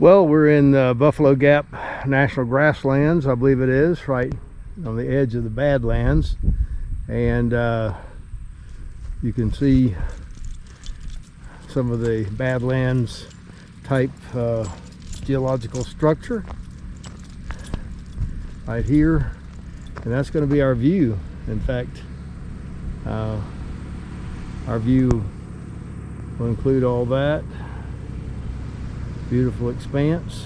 Well, we're in Buffalo Gap National Grasslands, I believe it is, right on the edge of the Badlands. And you can see some of the Badlands type geological structure right here. And that's going to be our view. In fact, our view will include all that. Beautiful expanse.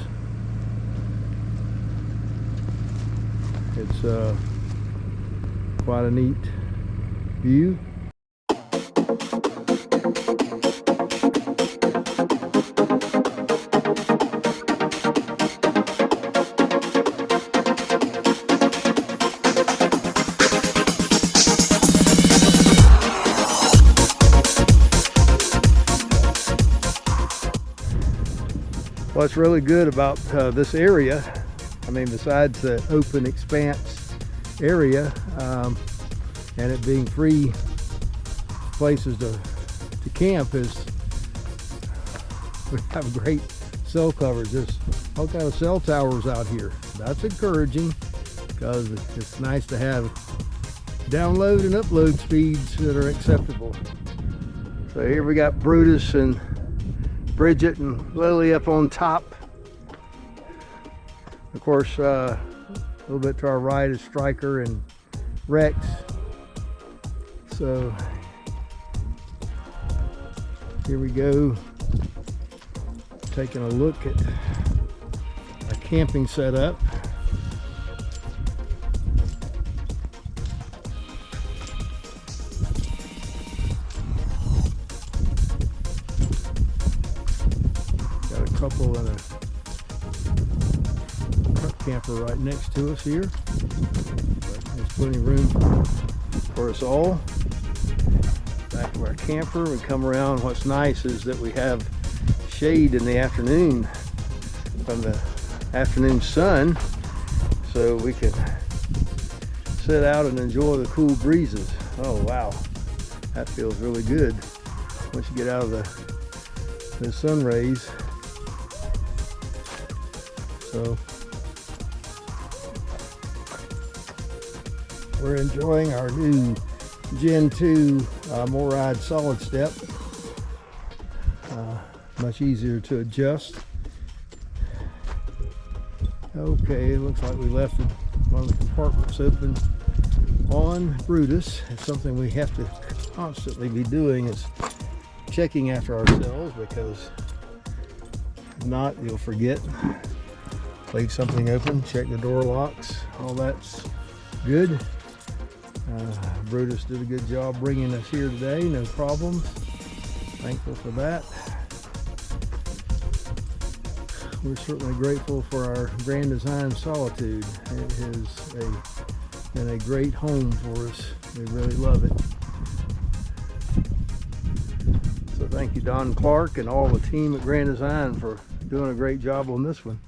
It's quite a neat view. What's really good about this area, I mean, besides the open expanse area and it being free places to camp, is we have great cell coverage. There's all kind of cell towers out here. That's encouraging because it's nice to have download and upload speeds that are acceptable. So here we got Brutus and Bridgette and Lily up on top. Of course, a little bit to our right is Striker and Rex. So here we go, taking a look at our camping setup. Couple and a truck camper right next to us here. But there's plenty of room for us all. Back of our camper, we come around. What's nice is that we have shade in the afternoon from the afternoon sun, so we can sit out and enjoy the cool breezes. Oh wow, that feels really good once you get out of the sun rays. So we're enjoying our new Gen 2 MORryde solid step. Much easier to adjust. Okay, it looks like we left one of the compartments open on Brutus. It's something we have to constantly be doing, is checking after ourselves, because if not, you'll forget. Leave something open, check the door locks, all that's good. Brutus did a good job bringing us here today, no problems. Thankful for that. We're certainly grateful for our Grand Design Solitude. It has been a great home for us. We really love it. So thank you, Don Clark and all the team at Grand Design, for doing a great job on this one.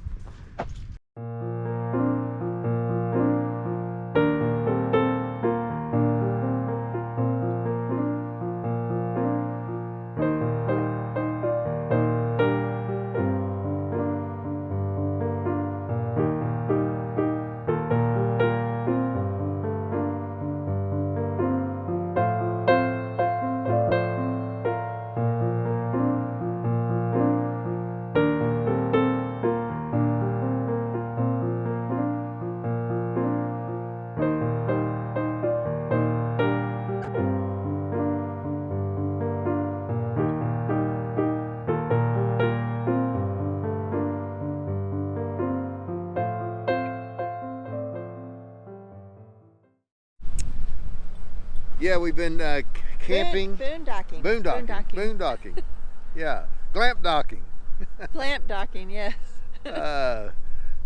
Yeah, we've been camping. Boondocking. Yeah, glampdocking. Glampdocking, yes.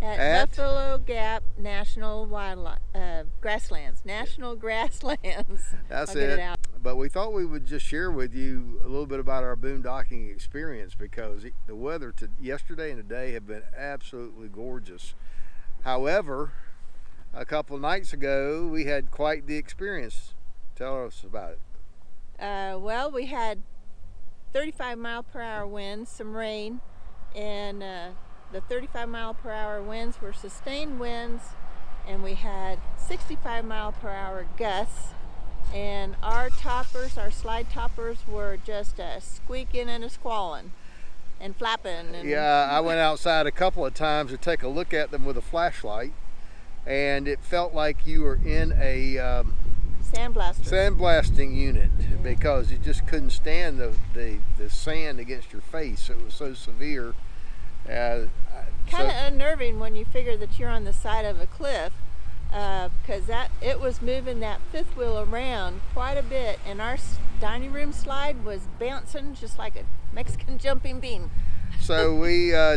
At Buffalo Gap National Grasslands. National Grasslands. That's it. But we thought we would just share with you a little bit about our boondocking experience, because the weather yesterday and today have been absolutely gorgeous. However, a couple nights ago, we had quite the experience. Tell us about it. Well, we had 35-mile-per-hour winds, some rain, and the 35-mile-per-hour winds were sustained winds, and we had 65-mile-per-hour gusts. And our toppers, our slide toppers, were just squeaking and squalling and flapping. And Yeah, I went outside a couple of times to take a look at them with a flashlight, and it felt like you were in a sandblasting unit, because you just couldn't stand the sand against your face. It was so severe. Kind of unnerving when you figure that you're on the side of a cliff, because it was moving that fifth wheel around quite a bit, and our dining room slide was bouncing just like a Mexican jumping bean. So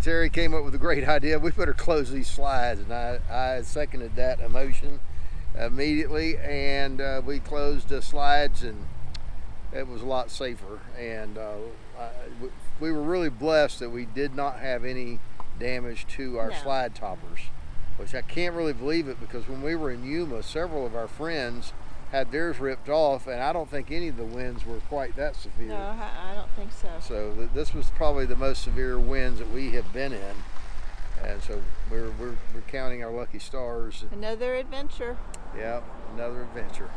Terry came up with a great idea. We better close these slides, and I seconded that emotion immediately, and we closed the slides, and it was a lot safer. And we were really blessed that we did not have any damage to our slide toppers, which I can't really believe it, because when we were in Yuma, several of our friends had theirs ripped off, and I don't think any of the winds were quite that severe. No, I don't think so. So this was probably the most severe winds that we have been in, and so we're counting our lucky stars. Another adventure. Yeah, another adventure.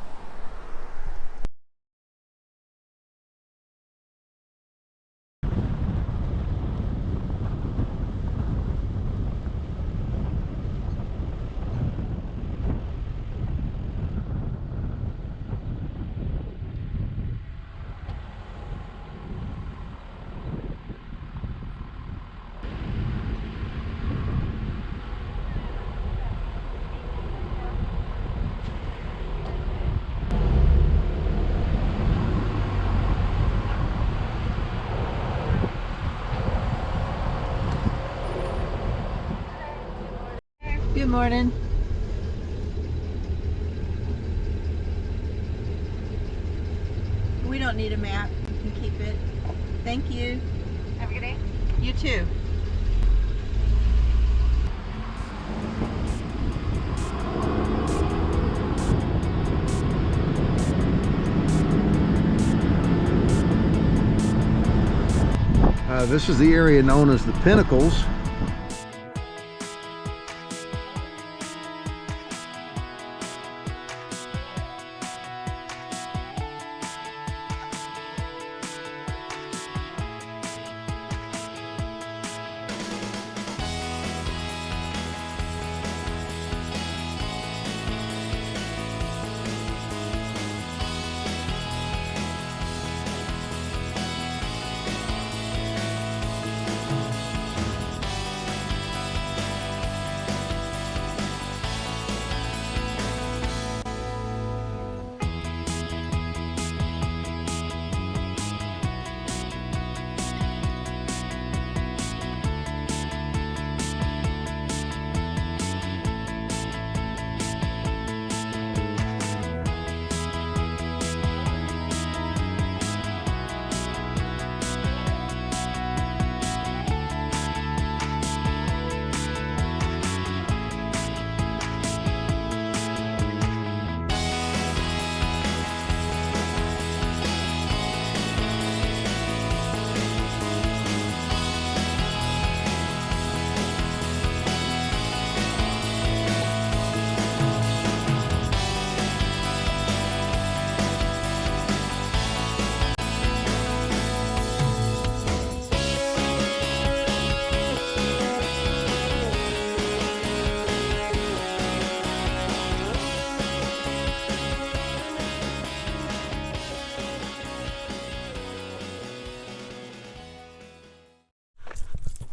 Good morning. We don't need a map. You can keep it. Thank you. Have a good day. You too. This is the area known as the Pinnacles.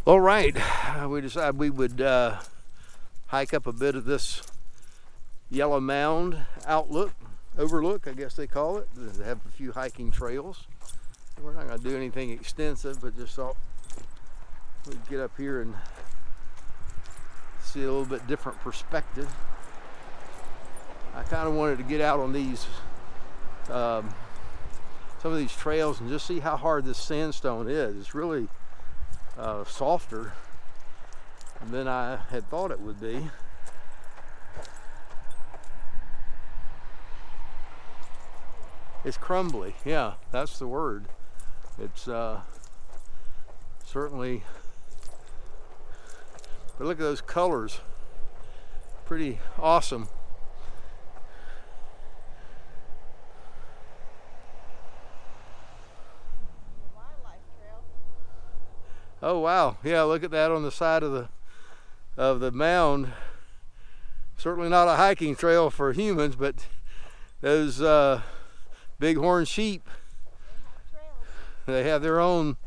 All right, we decided we would hike up a bit of this Yellow Mound Overlook, I guess they call it. They have a few hiking trails. We're not going to do anything extensive, but just thought we'd get up here and see a little bit different perspective. I kind of wanted to get out on these, some of these trails, and just see how hard this sandstone is. It's really softer than I had thought it would be. It's crumbly, yeah, that's the word. It's certainly But look at those colors. Pretty awesome. Wildlife trail. Oh wow, yeah, look at that on the side of the mound. Certainly not a hiking trail for humans, but those Bighorn Sheep, they have their own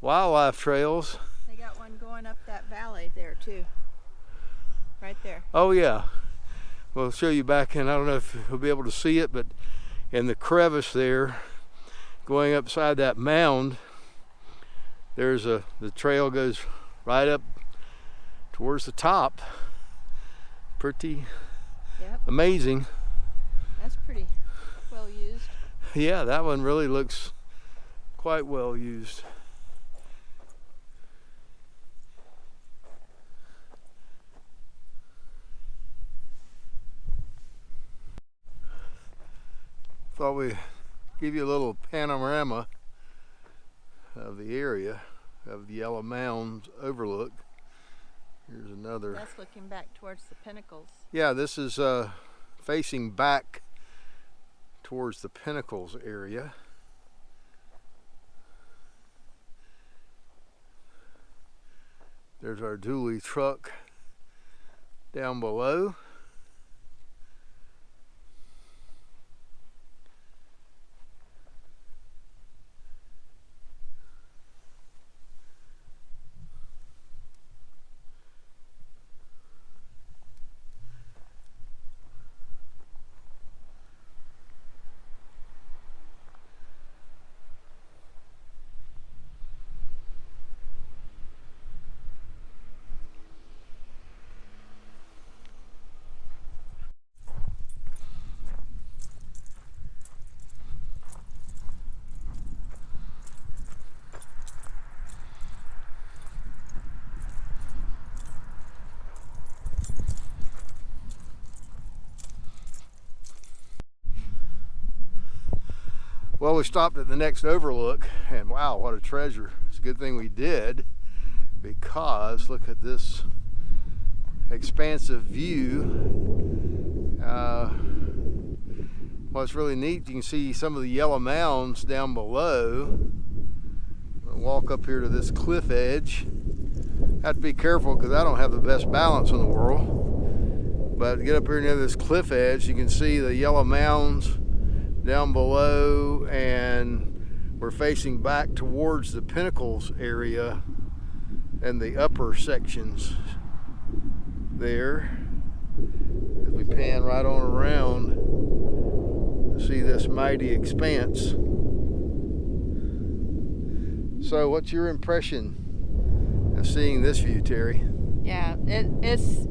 wildlife trails. They got one going up that valley there too. Right there. Oh yeah. We'll show you back in, I don't know if you'll be able to see it, but in the crevice there, going upside that mound, there's the trail goes right up towards the top. Pretty amazing. That's pretty well used. Yeah, that one really looks quite well used. Thought we'd give you a little panorama of the area of the Yellow Mounds Overlook. Here's another. That's looking back towards the pinnacles. Yeah, this is facing back towards the Pinnacles area. There's our dually truck down below. Well, we stopped at the next overlook, and wow, what a treasure. It's a good thing we did, because look at this expansive view. What's really neat, you can see some of the yellow mounds down below. I'll walk up here to this cliff edge. Have to be careful because I don't have the best balance in the world. But to get up here near this cliff edge, you can see the yellow mounds down below, and we're facing back towards the Pinnacles area and the upper sections there. As we pan right on around to see this mighty expanse. So what's your impression of seeing this view, Terry? Yeah, it's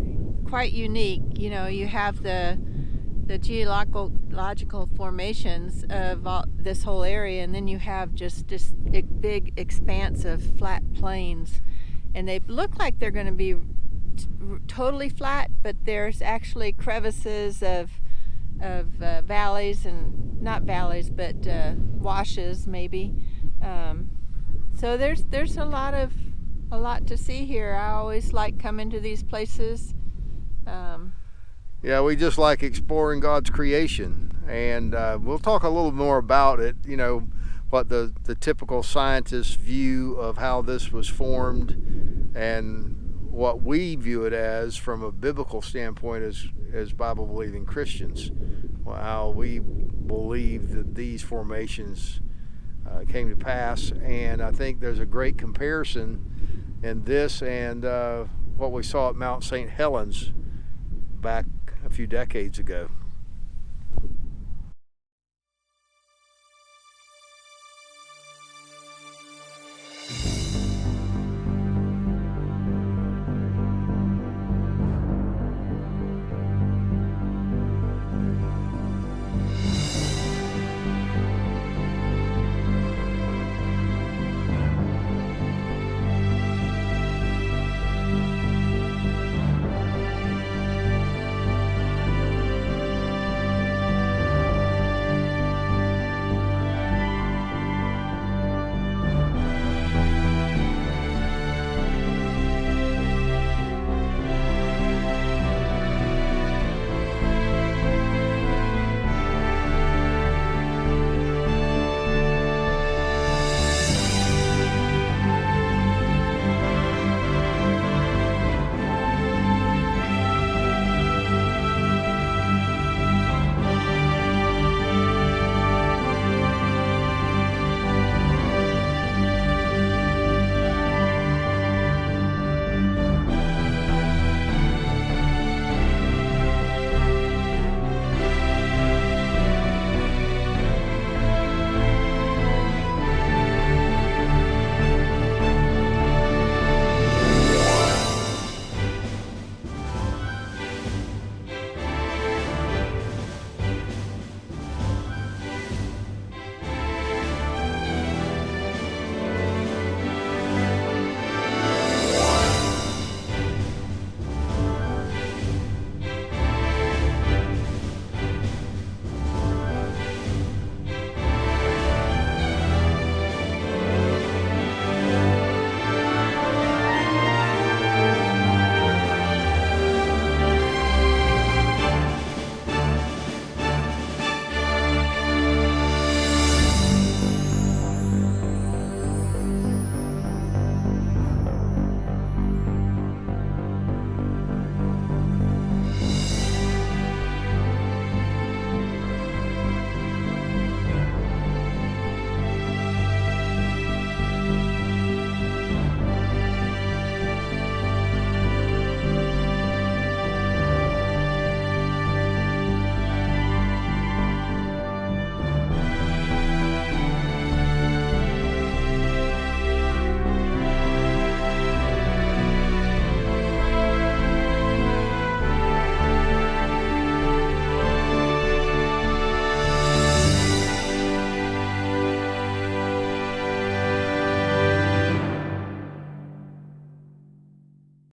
quite unique. You know, you have the geological formations of this whole area, and then you have just this big expanse of flat plains, and they look like they're going to be totally flat, but there's actually crevices of valleys, and not valleys, but washes maybe. So there's a lot to see here. I always like coming to these places. Yeah, we just like exploring God's creation, and we'll talk a little more about it, you know, what the typical scientist's view of how this was formed, and what we view it as from a biblical standpoint as Bible-believing Christians. How we believe that these formations came to pass, and I think there's a great comparison in this and what we saw at Mount St. Helens back a few decades ago.